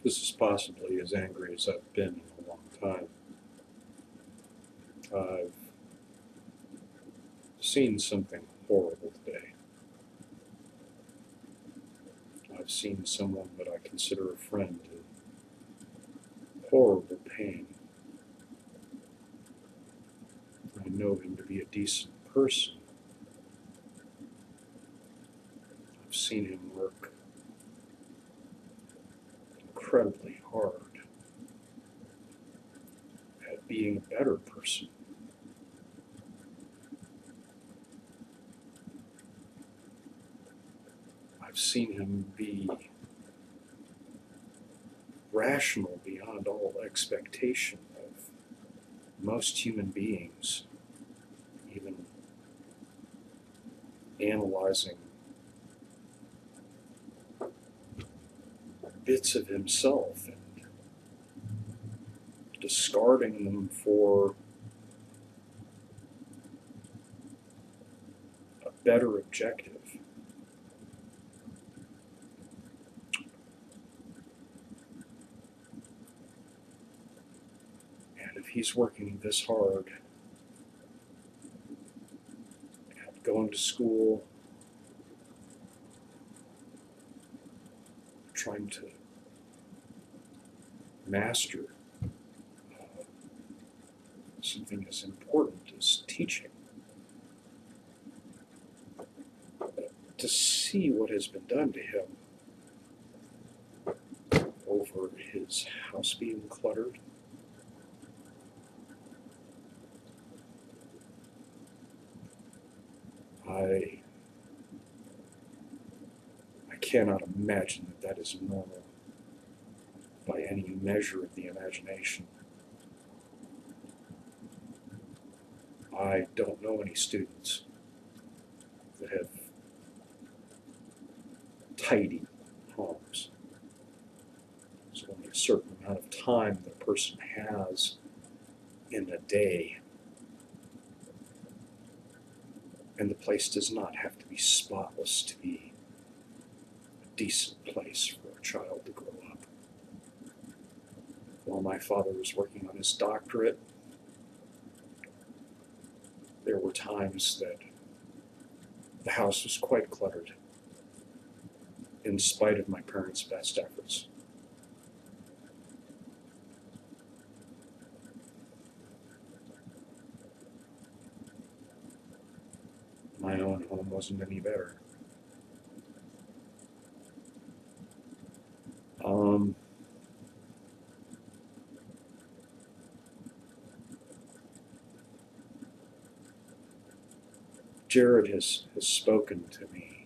This is possibly as angry as I've been in a long time. I've seen something horrible today. I've seen someone that I consider a friend in horrible pain. I know him to be a decent person. I've seen him work incredibly hard at being a better person. I've seen him be rational beyond all expectation of most human beings, even analyzing bits of himself and discarding them for a better objective. And if he's working this hard at going to school, trying to master something as important as teaching, to see what has been done to him over his house being cluttered, I cannot imagine that that is normal by any measure of the imagination. I don't know any students that have tidy homes. There's only a certain amount of time that a person has in a day, and the place does not have to be spotless to be a decent place for a child to grow up. While my father was working on his doctorate, there were times that the house was quite cluttered, in spite of my parents' best efforts. My own home wasn't any better. Jared has spoken to me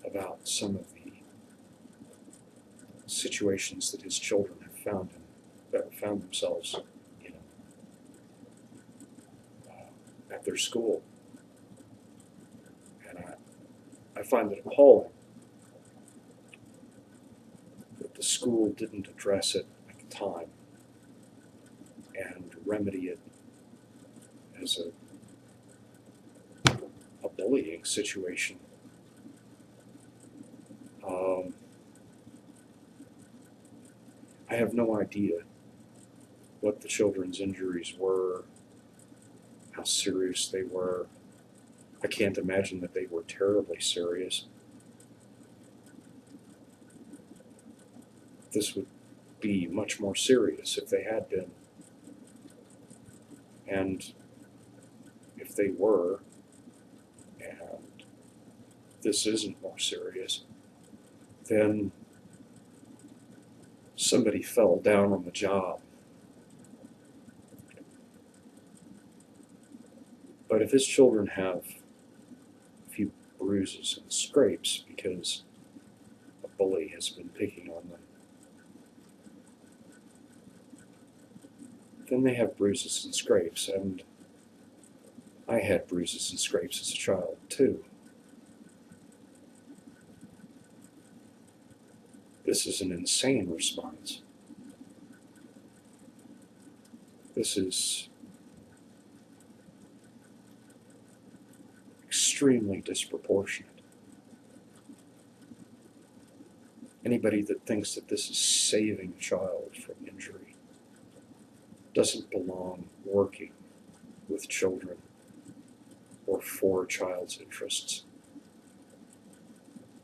about some of the situations that his children have found themselves, you know, at their school, and I find it appalling that the school didn't address it at the time and remedy it as a bullying situation. I have no idea what the children's injuries were, how serious they were. I can't imagine that they were terribly serious. This would be much more serious if they had been. And if they were, and this isn't more serious, then somebody fell down on the job. But if his children have a few bruises and scrapes because a bully has been picking on them, then they have bruises and scrapes, and I had bruises and scrapes as a child too. This is an insane response. This is extremely disproportionate. Anybody that thinks that this is saving a child from injury doesn't belong working with children or for a child's interests.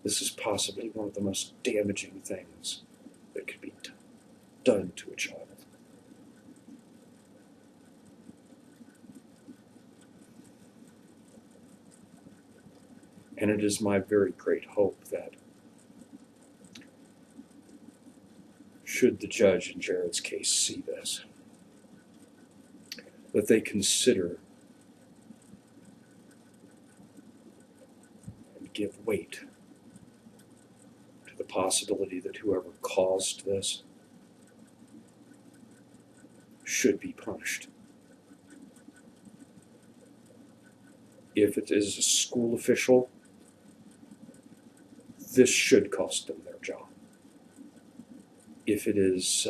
This is possibly one of the most damaging things that could be done to a child. And it is my very great hope that should the judge in Jared's case see this, that they consider and give weight to the possibility that whoever caused this should be punished. If it is a school official, this should cost them their job. If it is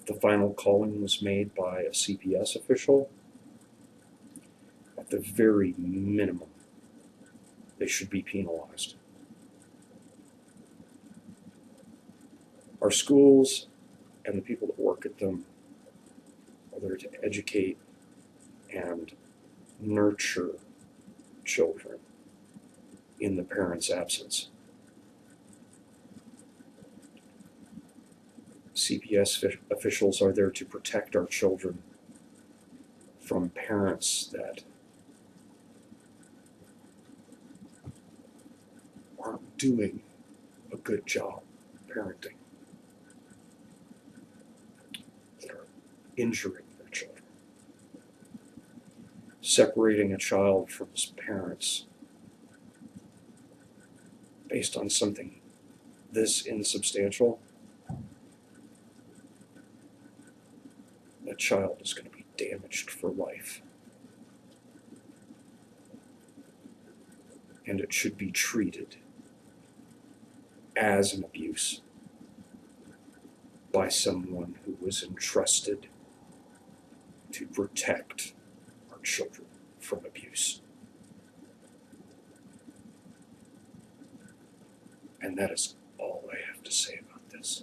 the final calling was made by a CPS official, at the very minimum, they should be penalized. Our schools and the people that work at them are there to educate and nurture children in the parent's absence. CPS officials are there to protect our children from parents that aren't doing a good job parenting, that are injuring their children. Separating a child from his parents based on something this insubstantial, that child is going to be damaged for life. And it should be treated as an abuse by someone who was entrusted to protect our children from abuse. And that is all I have to say about this.